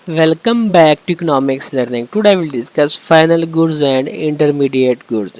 Welcome back to economics learning. Today we'll discuss final goods and intermediate goods.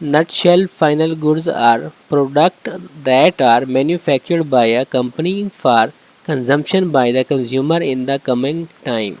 nutshell, final goods are products that are manufactured by a company for consumption by the consumer in the coming time।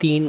3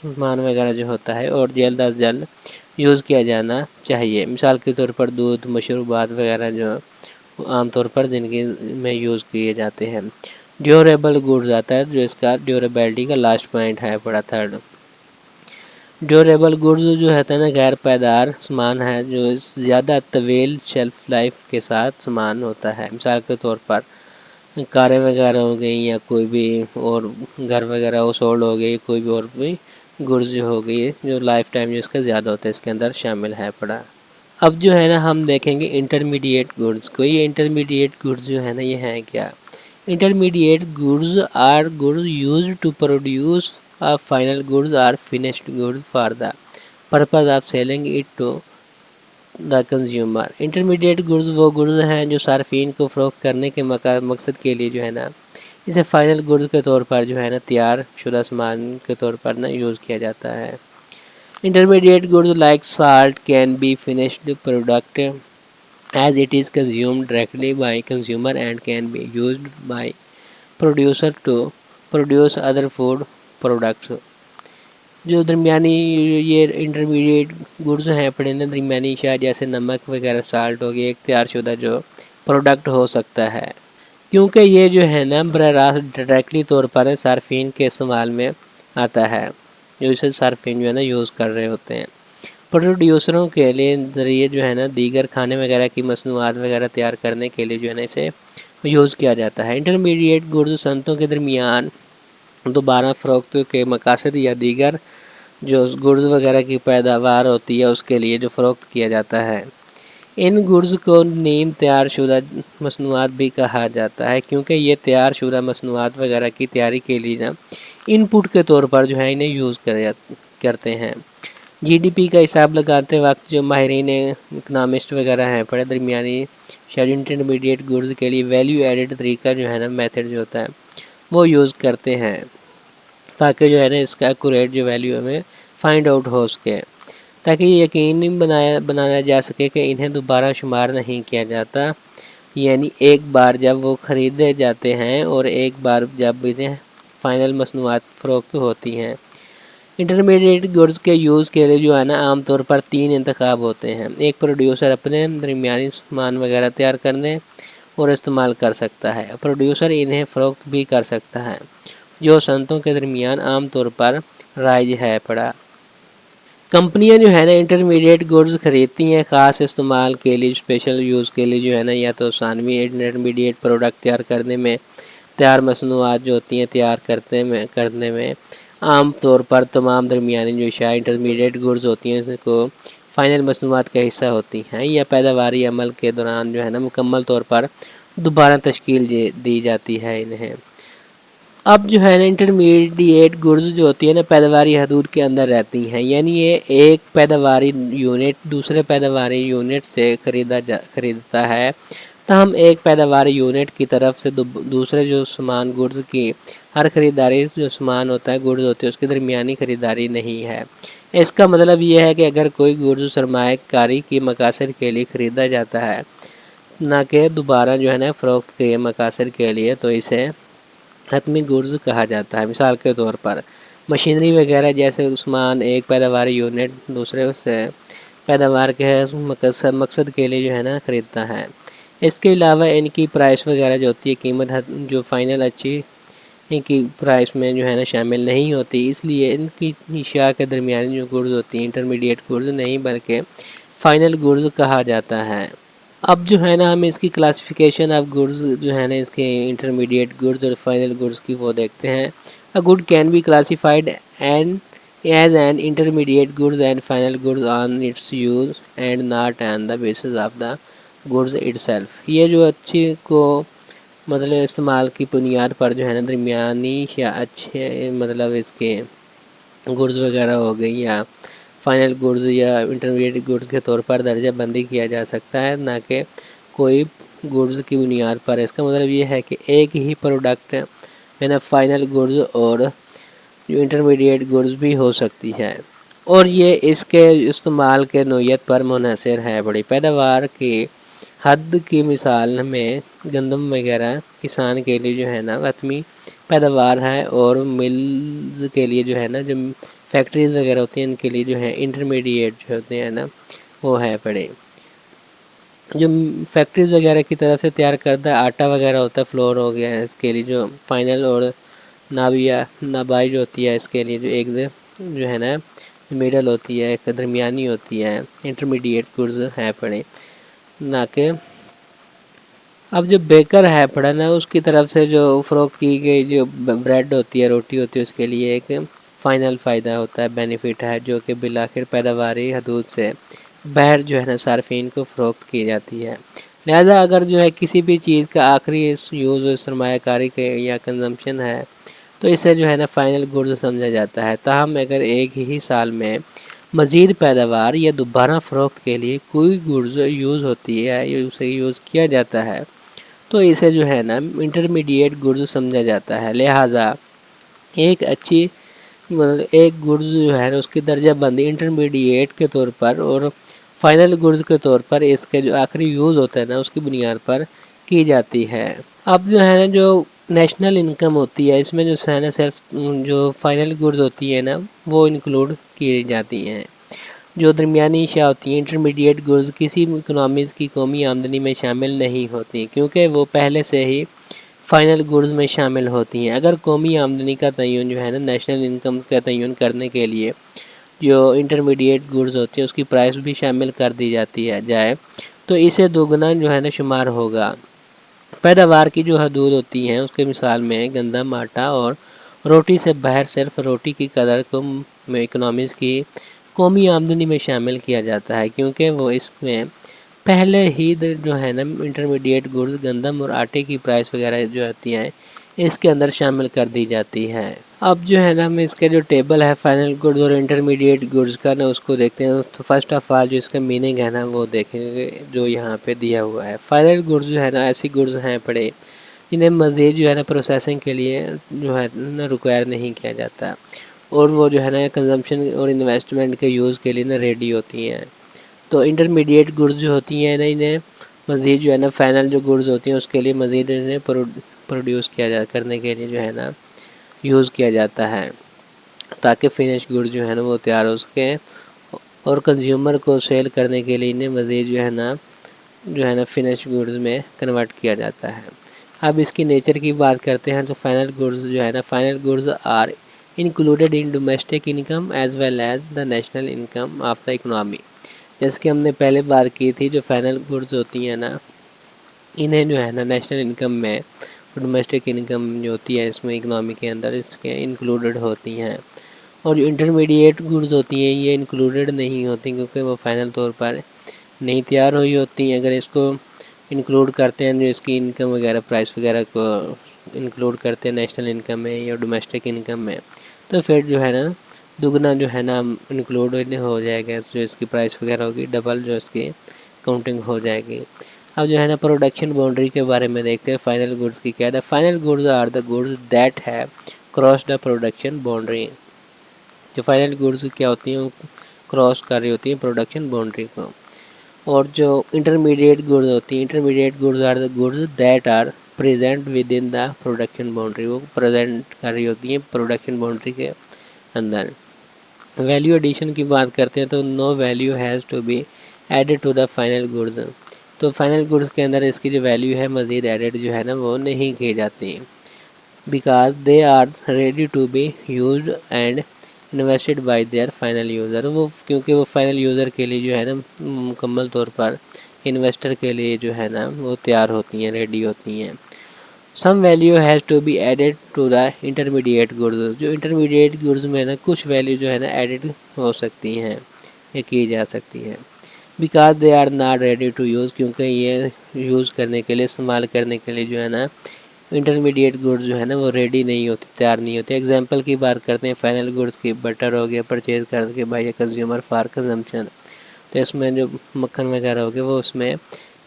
سامان وغیرہ جو ہوتا ہے اور جلد از جلد use کیا جانا چاہیے. مثال کے طور پر دودھ، مشروبات وغیرہ جو عام طور پر زندگی میں یوز کیے جاتے ہیں. ڈیوریبل گوڈز آتا ہے جو اس کا ڈیوریبلٹی کا لاسٹ پوائنٹ ہے پڑا تھرڈ. ڈیوریبل گوڈز جو ہے نا غیر پائیدار سامان ہے جو زیادہ طویل شیلف لائف کے ساتھ سامان ہوتا ہے. مثال کے طور پر کاریں وغیرہ ہو گئی یا کوئی بھی اور گھر وغیرہ ہاؤس ہولڈ ہو گئی، کوئی بھی اور بھی گڈز جو ہو گئی جو لائف ٹائم جو اس کا زیادہ ہوتا ہے اس کے اندر شامل ہے پڑا. اب جو ہے نا ہم دیکھیں گے انٹرمیڈیٹ گڈز کو. یہ انٹرمیڈیٹ گڈز جو ہے نا یہ ہیں کیا؟ Intermediate goods are goods used to produce final goods are finished goods for the purpose of selling it to the consumer. Intermediate goods وہ گڈز ہیں جو صارفین کو فروخت کرنے کے مقصد کے لیے جو ہے نا اسے فائنل گڈز کے طور پر جو ہے نا تیار شدہ سامان کے طور پر نا یوز کیا جاتا ہے. Intermediate goods like salt can be finished product as it is consumed directly by consumer and can be used by producer to produce other food products. جو درمیانی یہ انٹرمیڈیٹ گڈز ہیں پڑے نا درمیانی اشیاء جیسے نمک وغیرہ سالٹ ہو گیا ایک تیار شدہ جو پروڈکٹ ہو سکتا ہے کیونکہ یہ جو ہے نا براہ راست ڈائریکٹلی طور پر صارفین کے استعمال میں آتا ہے جو اسے صارفین جو ہے نا یوز کر رہے ہوتے ہیں. پروڈیوسروں کے لیے ذریعے جو ہے نا دیگر کھانے وغیرہ کی مصنوعات وغیرہ تیار کرنے کے لیے جو ہے نا اسے یوز کیا جاتا ہے. انٹرمیڈیٹ گڈز صنعتوں کے درمیان دوبارہ فروخت کے مقاصد یا دیگر جو گڈز وغیرہ کی پیداوار ہوتی ہے اس کے لیے جو فروخت کیا جاتا ہے. ان گڈز کو نیم تیار شدہ مصنوعات بھی کہا جاتا ہے کیونکہ یہ تیار شدہ مصنوعات وغیرہ کی تیاری کے لیے نا ان پٹ کے طور پر جو ہے انہیں یوز کرتے ہیں. جی ڈی پی کا حساب لگاتے وقت جو ماہرین اکنامسٹ وغیرہ ہیں پڑے درمیانی شاید انٹرمیڈیٹ گڈز کے لیے ویلیو ایڈڈ طریقہ جو ہے نا میتھڈ جو ہوتا ہے وہ یوز کرتے ہیں تاکہ جو ہے نا اس کا ایکوریٹ جو ویلیو ہمیں فائنڈ آؤٹ ہو سکے تاکہ یہ یقینی بنایا جا سکے کہ انہیں دوبارہ شمار نہیں کیا جاتا، یعنی ایک بار جب وہ خریدے جاتے ہیں اور ایک بار جب انہیں فائنل مصنوعات فروخت ہوتی ہیں. انٹرمیڈیٹ گڈز کے یوز کے لیے جو ہے نا عام طور پر 3 انتخاب ہوتے ہیں. ایک پروڈیوسر اپنے درمیانی سامان وغیرہ تیار کرنے اور استعمال کر سکتا ہے. پروڈیوسر انہیں فروخت بھی کر سکتا ہے جو صنعتوں کے درمیان عام طور پر رائج ہے پڑا. کمپنیاں جو ہے نا انٹرمیڈیٹ گڈز خریدتی ہیں خاص استعمال کے لیے اسپیشل یوز کے لیے جو ہے نا یا تو ثانوی انٹرمیڈیٹ پروڈکٹ تیار کرنے میں تیار مصنوعات جو ہوتی ہیں تیار کرنے میں عام طور پر تمام درمیانی جو اشیاء انٹرمیڈیٹ گڈز ہوتی ہیں اس کو فائنل مصنوعات کا حصہ ہوتی ہیں یا پیداواری عمل کے دوران جو ہے نا مکمل طور پر دوبارہ تشکیل دی جاتی ہے انہیں. اب جو ہے نا انٹرمیڈیٹ گڈز جو ہوتی ہیں نا پیداواری حدود کے اندر رہتی ہیں، یعنی یہ ایک پیداواری یونٹ دوسرے پیداواری یونٹ سے خریدتا ہے تاہم ایک پیداواری یونٹ کی طرف سے دوسرے جو سامان گڈز کی ہر خریداری جو سامان ہوتا ہے گڈز ہوتی ہے اس کی درمیانی خریداری نہیں ہے. اس کا مطلب یہ ہے کہ اگر کوئی گڈز سرمایہ کاری کی مقاصد کے لیے خریدا جاتا ہے نہ کہ دوبارہ جو ہے نا فروخت کے مقاصد کے لیے تو اسے حتمی گڈز کہا جاتا ہے. مثال کے طور پر مشینری وغیرہ جیسے سامان ایک پیداواری یونٹ دوسرے سے پیداوار کے مقصد کے لیے جو ہے نا خریدتا ہے. اس کے علاوہ ان کی پرائس وغیرہ جو ہوتی ہے قیمت جو فائنل اچھی ان کی پرائس میں جو ہے نا شامل نہیں ہوتی، اس لیے ان کی اشیاء کے درمیانی جو گڈز ہوتی ہیں انٹرمیڈیٹ گڈز نہیں بلکہ فائنل گڈز کہا جاتا ہے. اب جو ہے نا ہم اس کی کلاسیفیکیشن آف گڈز جو ہے نا اس کے انٹرمیڈیٹ گڈز اور فائنل گڈز کی وہ دیکھتے ہیں. A good can be classified as an intermediate goods and final goods on its use and not on the basis of the goods itself. یہ جو اچھی کو مطلب استعمال کی بنیاد پر جو ہے نا درمیانی یا اچھے مطلب اس کے گڈز وغیرہ ہو گئی یا فائنل گڈز یا انٹرمیڈیٹ گڈز کے طور پر درجہ بندی کیا جا سکتا ہے نہ کہ کوئی گڈز کی بنیاد پر. اس کا مطلب یہ ہے کہ ایک ہی پروڈکٹ میں نا فائنل گڈز اور جو انٹرمیڈیٹ گڈز بھی ہو سکتی ہے اور یہ اس کے استعمال کے نوعیت پر منحصر ہے. بڑی پیداوار کی حد کی مثال میں گندم وغیرہ کسان کے لیے جو ہے نا حتمی پیداوار ہے اور ملز کے لیے جو ہے نا جو فیکٹریز وغیرہ ہوتی ہیں ان کے لیے جو ہے انٹرمیڈیٹ جو ہوتے ہیں نا وہ ہے پڑے. جو فیکٹریز وغیرہ کی طرف سے تیار کردہ آٹا وغیرہ ہوتا ہے فلور ہو گیا ہے اس کے لیے جو فائنل، اور نابائی جو ہوتی ہے اس کے لیے جو ایک جو ہے نا میڈل ہوتی ہے، ایک درمیانی ہوتی ہے، انٹرمیڈیٹ گڈز ہے پڑے. نہ کہ اب جو بیکر ہے پڑا نا اس کی طرف سے جو فروخت کی گئی جو بریڈ ہوتی ہے، روٹی ہوتی ہے، اس کے لیے ایک فائنل فائدہ ہوتا ہے، بینیفٹ ہے، جو کہ بالآخر پیداواری حدود سے باہر جو ہے نا صارفین کو فروخت کی جاتی ہے. لہذا اگر جو ہے کسی بھی چیز کا آخری یوز سرمایہ کاری کے یا کنزمپشن ہے تو اسے جو ہے نا فائنل گڈز سمجھا جاتا ہے. تاہم اگر ایک ہی سال میں مزید پیداوار یا دوبارہ فروخت کے لیے کوئی گڈز یوز ہوتی ہے یا اسے یوز کیا جاتا ہے تو اسے جو ہے نا انٹرمیڈیٹ گڈز سمجھا جاتا ہے. لہٰذا ایک گڈز جو ہے نا اس کی درجہ بندی انٹرمیڈیٹ کے طور پر اور فائنل گڈز کے طور پر اس کے جو آخری یوز ہوتا ہے نا اس کی بنیاد پر کی جاتی ہے. اب جو ہے نا جو نیشنل انکم ہوتی ہے اس میں جو ہے نا صرف جو فائنل گڈز ہوتی ہے نا وہ انکلوڈ کی جاتی ہیں. جو درمیانی اشیاء ہوتی ہیں انٹرمیڈیٹ گڈز کسی اکنامیز کی قومی آمدنی میں شامل نہیں ہوتی کیونکہ وہ پہلے سے ہی فائنل گڈز میں شامل ہوتی ہیں. اگر قومی آمدنی کا تعین جو ہے نا نیشنل انکم کا تعین کرنے کے لیے جو انٹرمیڈیٹ گڈز ہوتی ہیں اس کی پرائس بھی شامل کر دی جائے تو اسے دوگنا جو ہے نا شمار ہوگا. پیداوار کی جو حدود ہوتی ہیں اس کے مثال میں گندم، آٹا اور روٹی سے باہر صرف روٹی کی قدر کو اکنامیز کی قومی آمدنی میں شامل کیا جاتا ہے کیونکہ وہ اس میں پہلے ہی جو ہے نا انٹرمیڈیٹ گڈز گندم اور آٹے کی پرائس وغیرہ جو ہوتی ہیں اس کے اندر شامل کر دی جاتی ہے. اب جو ہے نا ہم اس کے جو ٹیبل ہے فائنل گڈز اور انٹرمیڈیٹ گڈز کا نا اس کو دیکھتے ہیں. تو فرسٹ آف آل جو اس کا میننگ ہے نا وہ دیکھیں گے جو یہاں پہ دیا ہوا ہے. فائنل گڈز جو ہے نا ایسی گڈز ہیں پڑے جنہیں مزید جو ہے نا پروسیسنگ کے لیے جو ہے نا ریکوائر نہیں کیا جاتا اور وہ جو ہے نا کنزمپشن اور انویسٹمنٹ کے یوز کے لیے نا ریڈی ہوتی ہیں. تو انٹرمیڈیٹ گڈز جو ہوتی ہیں نا انہیں مزید جو ہے نا فائنل جو گڈز ہوتی ہیں اس کے لیے مزید انہیں پروڈیوس کرنے کے لیے جو ہے نا یوز کیا جاتا ہے تاکہ فنش گڈ جو ہے نا وہ تیار ہو سکے اور کنزیومر کو سیل کرنے کے لیے انہیں مزید جو ہے نا فنش گڈز میں کنورٹ کیا جاتا ہے. اب اس کی نیچر کی بات کرتے ہیں تو فائنل گڈز جو ہے نا final goods are included in domestic income as well as the national income of the economy. جیسے کہ ہم نے پہلے بات کی تھی جو فائنل گڈز ہوتی ہیں نا انہیں جو ہے نا نیشنل انکم میں ڈومیسٹک انکم جو ہوتی ہے اس میں اکنامی کے اندر اس کے انکلوڈیڈ ہوتی ہیں. اور جو انٹرمیڈیٹ گڈز ہوتی ہیں یہ انکلوڈیڈ نہیں ہوتی کیونکہ وہ فائنل طور پر نہیں تیار ہوئی ہوتی ہیں. اگر اس کو انکلوڈ کرتے ہیں جو اس کی انکم وغیرہ پرائس وغیرہ کو انکلوڈ کرتے ہیں نیشنل انکم میں یا ڈومیسٹک انکم میں تو پھر جو ہے نا دگنا جو ہے نا انکلوڈ ہو جائے گا جو اس کی پرائس وغیرہ ہوگی ڈبل جو اس کی کاؤنٹنگ ہو جائے گی. اب جو ہے نا پروڈکشن باؤنڈری کے بارے میں دیکھتے ہیں فائنل گڈز کی کیا ہے. Final goods are the goods that have cross the production boundary. جو فائنل گڈز کیا ہوتی ہیں وہ کراس کر رہی ہوتی ہیں پروڈکشن باؤنڈری کو. اور جو انٹرمیڈیٹ گڈز ہوتی ہیں intermediate goods are the goods that are present within the production boundary. وہ پریزنٹ کر رہی ہوتی ہیں پروڈکشن باؤنڈری کے اندر. ویلیو ایڈیشن کی بات کرتے ہیں تو no value has to be added to the final goods. تو فائنل گڈز کے اندر اس کی جو ویلیو ہے مزید ایڈڈ جو ہے نا وہ نہیں کی جاتی because they are ready to be used and invested by their final user. وہ کیونکہ وہ فائنل یوزر کے لیے جو ہے نا مکمل طور پر انویسٹر کے لیے جو ہے نا وہ تیار ہوتی ہیں ریڈی ہوتی ہیں. Some value has to be added to the intermediate goods. جو انٹرمیڈیٹ گڈز میں نا کچھ ویلیو جو ہے نا ایڈڈ ہو سکتی ہیں یا کی جا سکتی ہیں because they are not ready to use. کیونکہ یہ یوز کرنے کے لیے استعمال کرنے کے لیے جو ہے نا انٹرمیڈیٹ گڈز جو ہے نا وہ ریڈی نہیں ہوتی تیار نہیں ہوتی. ایگزامپل کی بات کرتے ہیں فائنل گڈز کی بٹر ہو گیا پرچیز کر کے بائی کنزیومر فار کنزمپشن. تو اس میں جو مکھن وغیرہ ہو گیا وہ اس میں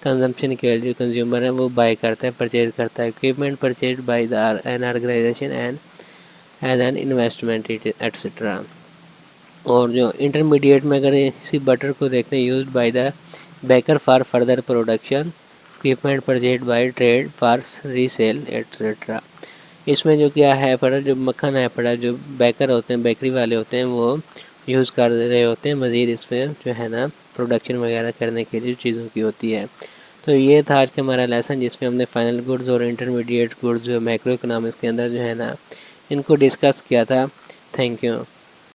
کنزمپشن کے جو کنزیومر ہے وہ بائی کرتا ہے پرچیز کرتا ہے. Equipment purchase by the an organization and as an investment etcetera. اور جو انٹرمیڈیٹ میں اگر اسی بٹر کو دیکھتے ہیں used by the baker for further production equipment purchase by trade for resale etcetera. اس میں جو کیا ہے پڑا، جو مکھن ہے پڑا، جو بیکر ہوتے ہیں، بیکری والے ہوتے ہیں، وہ یوز کر رہے ہوتے ہیں مزید اس میں جو ہے نا پروڈکشن وغیرہ کرنے کے لیے چیزوں کی ہوتی ہے۔ تو یہ تھا آج کا ہمارا لیسن، جس میں ہم نے فائنل گڈز اور انٹرمیڈیٹ گڈز جو میکرو اکنامکس کے اندر جو ہے نا ان کو ڈسکس کیا تھا۔ Thank you.